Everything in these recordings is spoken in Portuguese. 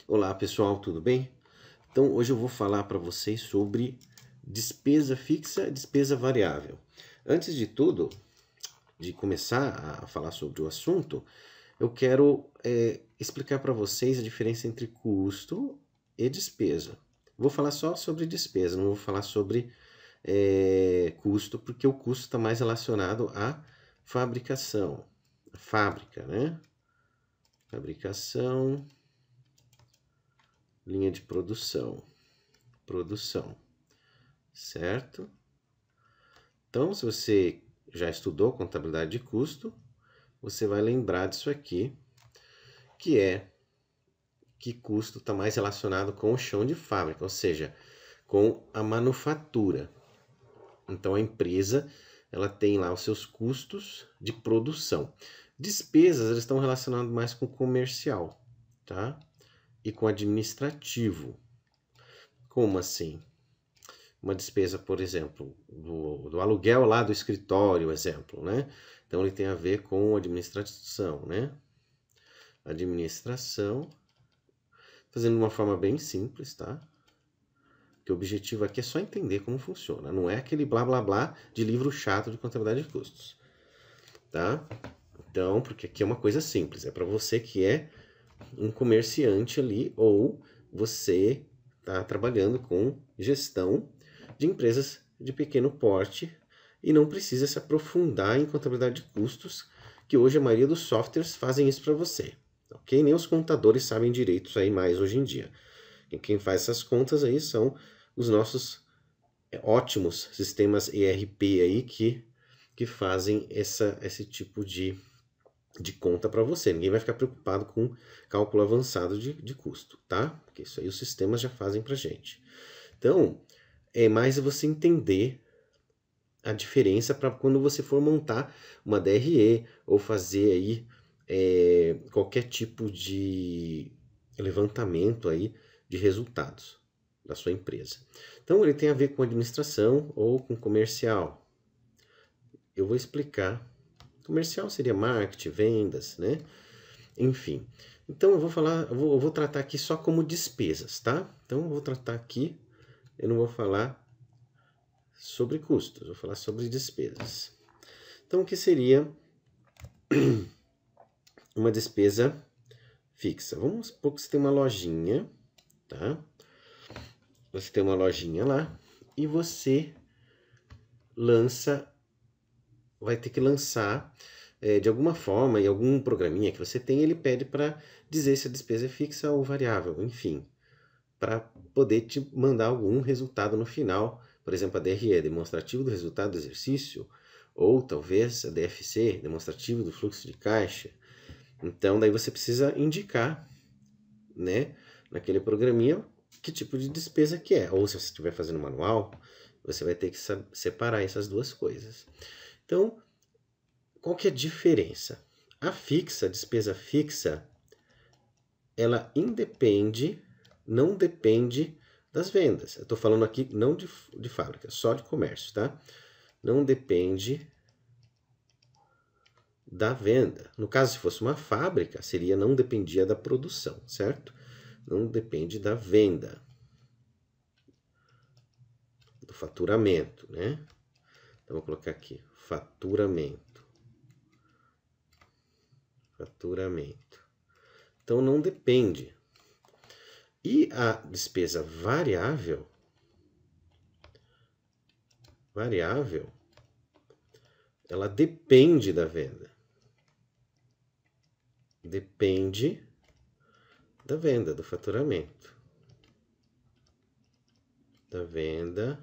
Olá pessoal, tudo bem? Então hoje eu vou falar para vocês sobre despesa fixa e despesa variável. Antes de tudo, de começar a falar sobre o assunto, eu quero explicar para vocês a diferença entre custo e despesa. Vou falar só sobre despesa, não vou falar sobre custo, porque o custo está mais relacionado à fabricação. Fábrica, né? Fabricação, linha de produção, certo? Então, se você já estudou contabilidade de custo, você vai lembrar disso aqui, que é que custo está mais relacionado com o chão de fábrica, ou seja, com a manufatura. Então, a empresa ela tem lá os seus custos de produção. Despesas elas estão relacionadas mais com o comercial, tá? E com o administrativo. Como assim? Uma despesa, por exemplo, do aluguel lá do escritório, exemplo, né? Então ele tem a ver com administração, né? Administração, fazendo de uma forma bem simples, tá? Que o objetivo aqui é só entender como funciona, não é aquele blá blá blá de livro chato de contabilidade de custos, tá? Então, porque aqui é uma coisa simples, é para você que é um comerciante ali ou você está trabalhando com gestão de empresas de pequeno porte e não precisa se aprofundar em contabilidade de custos, que hoje a maioria dos softwares fazem isso para você, ok? Nem os contadores sabem direito isso aí mais hoje em dia. E quem faz essas contas aí são os nossos ótimos sistemas ERP aí que fazem esse tipo de conta para você. Ninguém vai ficar preocupado com cálculo avançado de custo, tá? Porque isso aí os sistemas já fazem para gente. Então, é mais você entender a diferença para quando você for montar uma DRE ou fazer aí qualquer tipo de levantamento aí de resultados da sua empresa. Então, ele tem a ver com administração ou com comercial. Eu vou explicar. Comercial seria marketing, vendas, né? Enfim. Então eu vou falar, eu vou tratar aqui só como despesas, tá? Então eu vou tratar aqui, eu não vou falar sobre custos, eu vou falar sobre despesas. Então o que seria uma despesa fixa? Vamos supor que você tem uma lojinha, tá? Você tem uma lojinha lá e você vai ter que lançar de alguma forma, em algum programinha que você tem, ele pede para dizer se a despesa é fixa ou variável, enfim, para poder te mandar algum resultado no final. Por exemplo, a DRE, demonstrativo do resultado do exercício, ou talvez a DFC, demonstrativo do fluxo de caixa. Então, daí você precisa indicar, né, naquele programinha, que tipo de despesa que é. Ou se você estiver fazendo manual, você vai ter que separar essas duas coisas. Então, qual que é a diferença? A fixa, a despesa fixa, ela não depende das vendas. Eu estou falando aqui não de fábrica, só de comércio, tá? Não depende da venda. No caso, se fosse uma fábrica, seria não dependia da produção, certo? Não depende da venda, do faturamento, né? Então, vou colocar aqui, faturamento. Faturamento. Então, não depende. E a despesa variável, ela depende da venda. Depende da venda, do faturamento. Da venda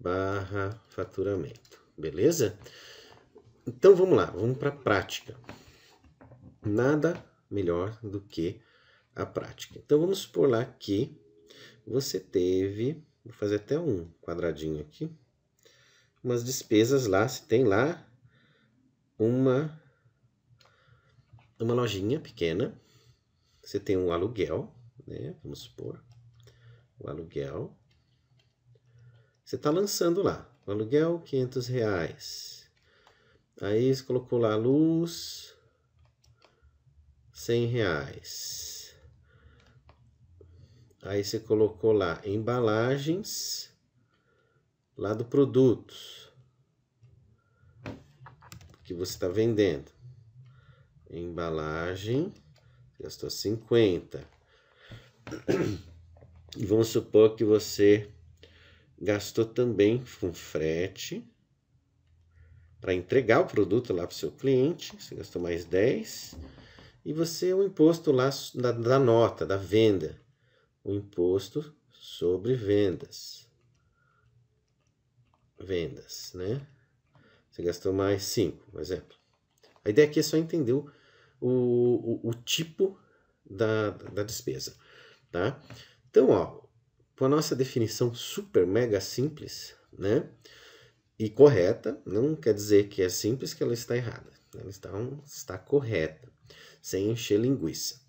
barra faturamento. Beleza? Então vamos lá, vamos para a prática. Nada melhor do que a prática. Então vamos supor lá que você teve, vou fazer até um quadradinho aqui, umas despesas lá, se tem lá uma lojinha pequena, você tem um aluguel, né? Vamos supor, o aluguel. Você está lançando lá, o aluguel R$ 500. Aí você colocou lá a luz, R$ 100. Aí você colocou lá embalagens, lá do produtos que você está vendendo. Embalagem, gastou 50. E vamos supor que você gastou também com frete para entregar o produto lá para o seu cliente. Você gastou mais 10. E você, o imposto lá da nota, da venda. O imposto sobre vendas. Vendas, né? Você gastou mais 5, por exemplo. A ideia aqui é só entender o tipo da despesa, tá? Então, ó, com a nossa definição super mega simples, né? E correta, não quer dizer que é simples que ela está errada. Ela está correta, sem encher linguiça.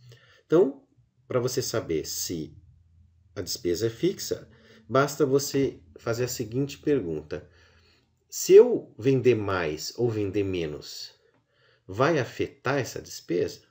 Então, para você saber se a despesa é fixa, basta você fazer a seguinte pergunta. Se eu vender mais ou vender menos, vai afetar essa despesa?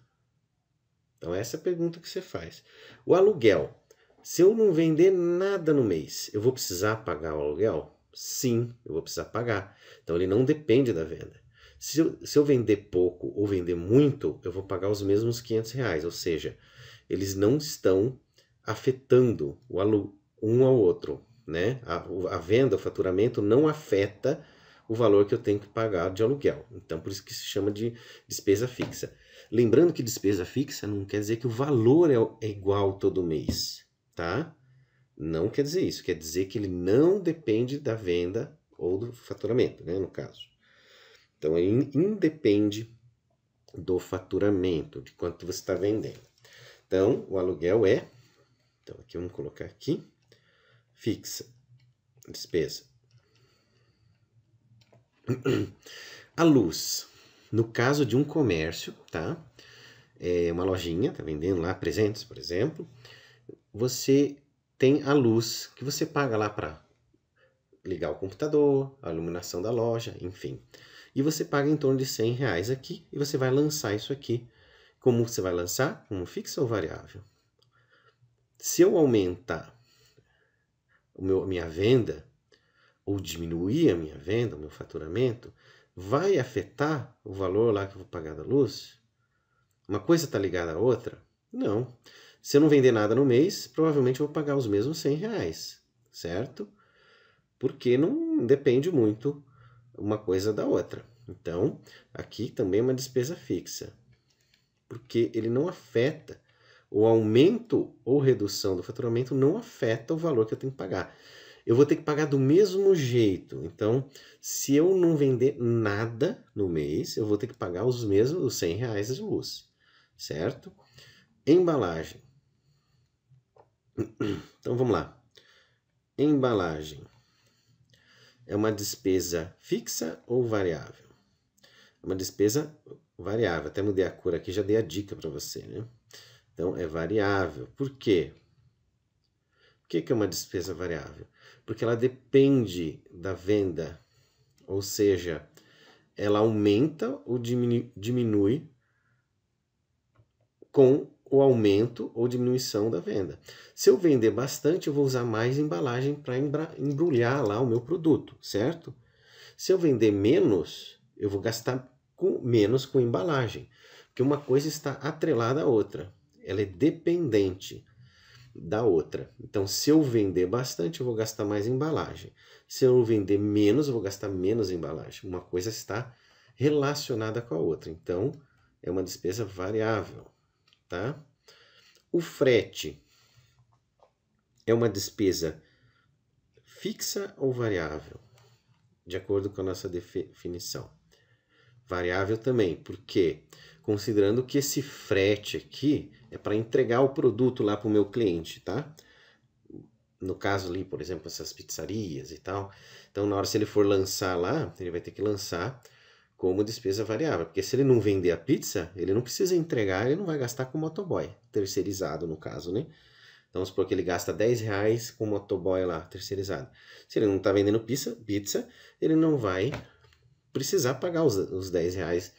Então, essa é a pergunta que você faz. O aluguel. Se eu não vender nada no mês, eu vou precisar pagar o aluguel? Sim, eu vou precisar pagar. Então, ele não depende da venda. Se eu vender pouco ou vender muito, eu vou pagar os mesmos R$500. Ou seja, eles não estão afetando um ao outro, né? A venda, o faturamento não afeta o valor que eu tenho que pagar de aluguel. Então, por isso que se chama de despesa fixa. Lembrando que despesa fixa não quer dizer que o valor é igual todo mês, tá? Não quer dizer isso. Quer dizer que ele não depende da venda ou do faturamento, né? No caso. Então, ele independe do faturamento, de quanto você está vendendo. Então, o aluguel é... Então, aqui vamos colocar aqui. Fixa. Despesa. A luz. No caso de um comércio, tá? Uma lojinha, tá vendendo lá presentes, por exemplo. Você tem a luz que você paga lá para ligar o computador, a iluminação da loja, enfim. E você paga em torno de R$100 aqui e você vai lançar isso aqui. Como você vai lançar? Como fixa ou variável? Se eu aumentar a minha venda ou diminuir a minha venda, o meu faturamento, vai afetar o valor lá que eu vou pagar da luz? Uma coisa está ligada à outra? Não. Se eu não vender nada no mês, provavelmente eu vou pagar os mesmos R$100, certo? Porque não depende muito uma coisa da outra. Então, aqui também é uma despesa fixa, porque ele não afeta, o aumento ou redução do faturamento não afeta o valor que eu tenho que pagar. Eu vou ter que pagar do mesmo jeito. Então, se eu não vender nada no mês, eu vou ter que pagar os mesmos, os R$100 de luz, certo? Embalagem. Então, vamos lá. Embalagem. É uma despesa fixa ou variável? É uma despesa variável. Até mudei a cor aqui, já dei a dica para você, né? Então, é variável. Por quê? Por que é uma despesa variável? Porque ela depende da venda. Ou seja, ela aumenta ou diminui com o aumento ou diminuição da venda. Se eu vender bastante, eu vou usar mais embalagem para embrulhar lá o meu produto, certo? Se eu vender menos, eu vou gastar menos com embalagem, porque uma coisa está atrelada à outra, ela é dependente da outra. Então, se eu vender bastante, eu vou gastar mais embalagem. Se eu vender menos, eu vou gastar menos embalagem. Uma coisa está relacionada com a outra. Então, é uma despesa variável, tá? O frete é uma despesa fixa ou variável? De acordo com a nossa definição. Variável também, porque considerando que esse frete aqui é para entregar o produto lá para o meu cliente, tá? No caso ali, por exemplo, essas pizzarias e tal. Então, na hora se ele for lançar lá, ele vai ter que lançar como despesa variável. Porque se ele não vender a pizza, ele não precisa entregar, ele não vai gastar com motoboy, terceirizado no caso, né? Então, vamos supor que ele gasta R$10 com o motoboy lá, terceirizado. Se ele não está vendendo pizza, ele não vai precisar pagar os R$10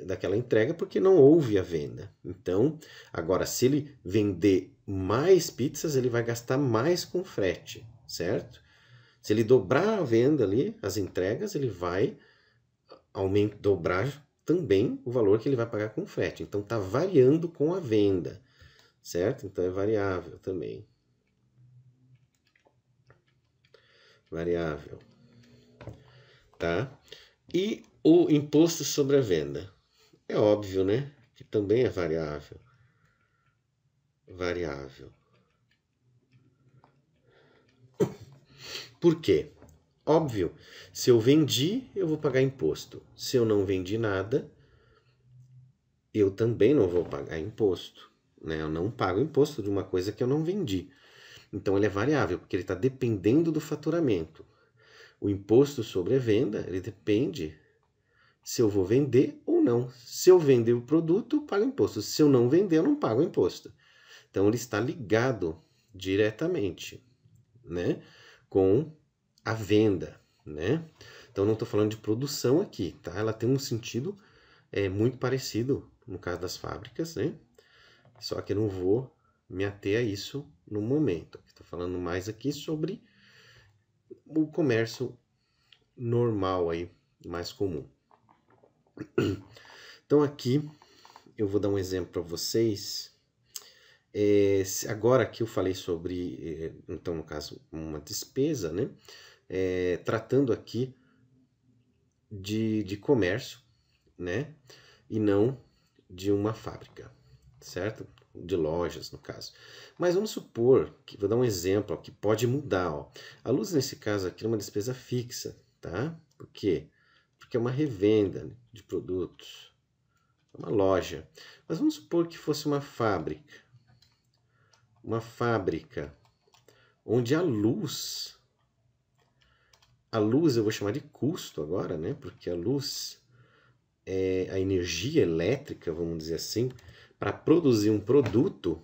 daquela entrega porque não houve a venda. Então, agora, se ele vender mais pizzas, ele vai gastar mais com frete, certo? Se ele dobrar a venda ali, as entregas, ele vai dobrar também o valor que ele vai pagar com frete. Então, está variando com a venda, certo? Então, é variável também. Variável, tá? E o imposto sobre a venda? É óbvio, né? Que também é variável. Variável. Por quê? Óbvio, se eu vendi, eu vou pagar imposto. Se eu não vendi nada, eu também não vou pagar imposto. Né? Eu não pago imposto de uma coisa que eu não vendi. Então ele é variável, porque ele está dependendo do faturamento. O imposto sobre a venda, ele depende se eu vou vender ou não. Se eu vender o produto, eu pago imposto. Se eu não vender, eu não pago imposto. Então ele está ligado diretamente, né, com a venda, né? Então não estou falando de produção aqui, tá? Ela tem um sentido muito parecido no caso das fábricas, né? Só que eu não vou me ater a isso no momento. Estou falando mais aqui sobre o comércio normal aí, mais comum. Então aqui eu vou dar um exemplo para vocês. Agora que eu falei sobre, então no caso, uma despesa, né? Tratando aqui de comércio, né? E não de uma fábrica, certo? De lojas, no caso. Mas vamos supor que, vou dar um exemplo ó, que pode mudar. Ó. A luz, nesse caso aqui, é uma despesa fixa, tá? Por quê? Porque é uma revenda de produtos, uma loja. Mas vamos supor que fosse uma fábrica. Uma fábrica onde a luz eu vou chamar de custo agora, né? Porque a luz é a energia elétrica, vamos dizer assim, para produzir um produto,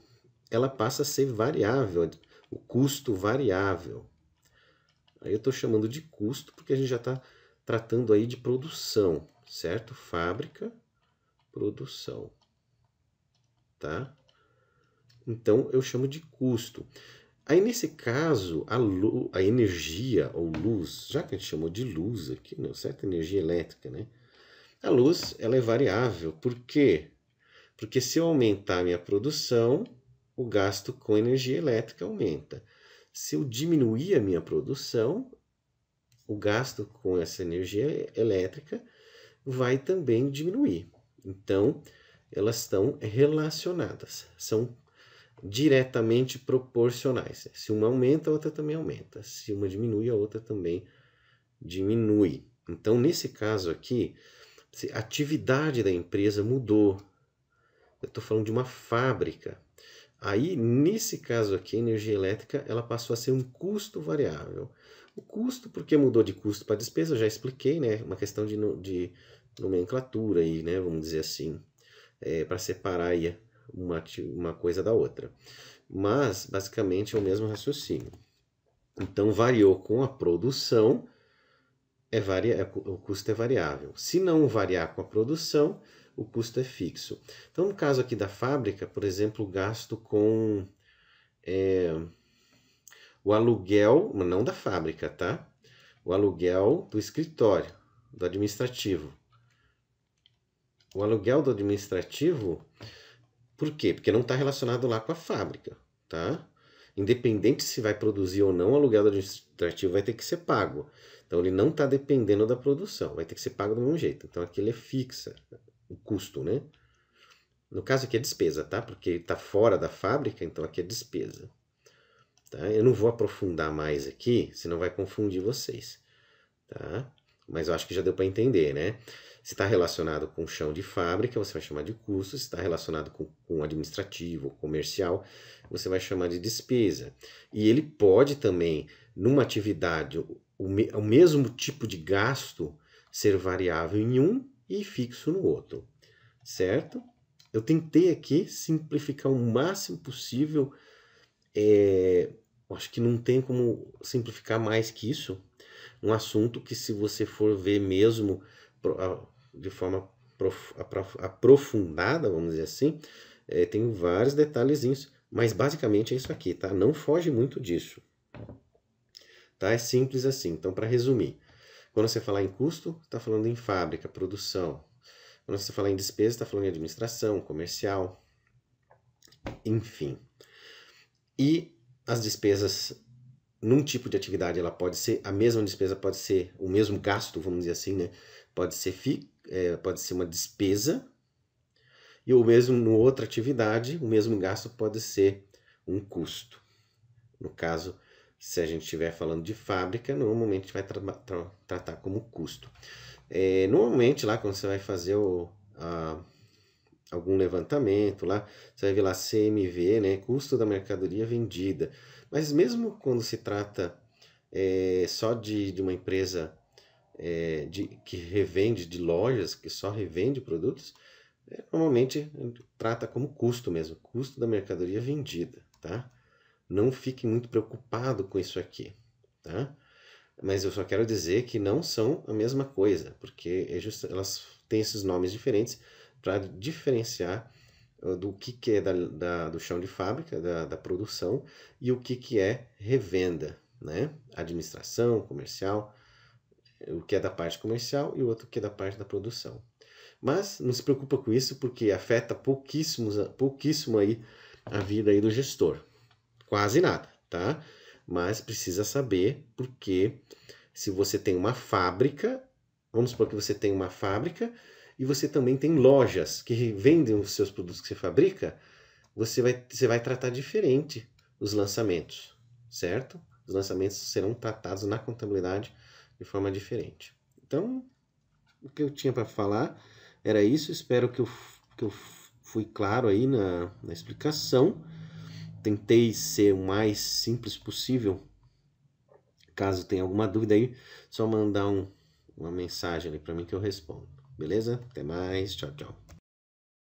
ela passa a ser variável, o custo variável. Aí eu estou chamando de custo porque a gente já está tratando aí de produção, certo? Fábrica, produção, tá? Então eu chamo de custo. Aí nesse caso, a energia ou luz, já que a gente chamou de luz aqui, não, certo? Energia elétrica, né? A luz, ela é variável. Por quê? Porque se eu aumentar a minha produção, o gasto com energia elétrica aumenta. Se eu diminuir a minha produção, o gasto com essa energia elétrica vai também diminuir. Então, elas estão relacionadas, são diretamente proporcionais. Se uma aumenta, a outra também aumenta. Se uma diminui, a outra também diminui. Então, nesse caso aqui, a atividade da empresa mudou. Eu estou falando de uma fábrica. Aí, nesse caso aqui, a energia elétrica ela passou a ser um custo variável. O custo, porque mudou de custo para despesa, eu já expliquei, né? Uma questão de nomenclatura aí, né? Vamos dizer assim, para separar aí uma coisa da outra. Mas, basicamente, é o mesmo raciocínio. Então, variou com a produção, o custo é variável. Se não variar com a produção, o custo é fixo. Então, no caso aqui da fábrica, por exemplo, o gasto com o aluguel, mas não da fábrica, tá? O aluguel do escritório, do administrativo. O aluguel do administrativo, por quê? Porque não está relacionado lá com a fábrica, tá? Independente se vai produzir ou não, o aluguel do administrativo vai ter que ser pago. Então, ele não está dependendo da produção, vai ter que ser pago do mesmo jeito. Então, aqui ele é fixa, o custo, né? No caso aqui é despesa, tá? Porque ele está fora da fábrica, então aqui é despesa. Tá? Eu não vou aprofundar mais aqui, senão vai confundir vocês. Tá? Mas eu acho que já deu para entender, né? Se está relacionado com chão de fábrica, você vai chamar de custo. Se está relacionado com administrativo, comercial, você vai chamar de despesa. E ele pode também, numa atividade, o mesmo tipo de gasto ser variável em um e fixo no outro, certo? Eu tentei aqui simplificar o máximo possível. Acho que não tem como simplificar mais que isso. Um assunto que, se você for ver mesmo de forma aprofundada, vamos dizer assim, tem vários detalhezinhos, mas basicamente é isso aqui, tá? Não foge muito disso, tá? É simples assim. Então, para resumir, quando você falar em custo, está falando em fábrica, produção. Quando você falar em despesa, está falando em administração, comercial, enfim. E as despesas num tipo de atividade, ela pode ser, a mesma despesa pode ser o mesmo gasto, vamos dizer assim, né? Pode ser uma despesa, e o mesmo em outra atividade, o mesmo gasto pode ser um custo. No caso, se a gente estiver falando de fábrica, normalmente a gente vai tratar como custo. Normalmente lá quando você vai fazer algum levantamento lá, você vai ver lá CMV, né, custo da mercadoria vendida. Mas mesmo quando se trata só de uma empresa que revende, de lojas que só revende produtos, normalmente trata como custo mesmo, custo da mercadoria vendida, tá? Não fique muito preocupado com isso aqui, tá? Mas eu só quero dizer que não são a mesma coisa, porque elas têm esses nomes diferentes para diferenciar do que é do chão de fábrica, da produção, e o que é revenda, né? Administração, comercial, o que é da parte comercial e o outro que é da parte da produção. Mas não se preocupa com isso, porque afeta pouquíssimo aí a vida aí do gestor. Quase nada, tá? Mas precisa saber, porque se você tem uma fábrica, vamos supor que você tem uma fábrica e você também tem lojas que vendem os seus produtos que você fabrica, você vai tratar diferente os lançamentos, certo? Os lançamentos serão tratados na contabilidade de forma diferente. Então, o que eu tinha para falar era isso. Espero que eu fui claro aí na explicação. Tentei ser o mais simples possível. Caso tenha alguma dúvida aí, só mandar uma mensagem ali para mim que eu respondo. Beleza? Até mais. Tchau, tchau.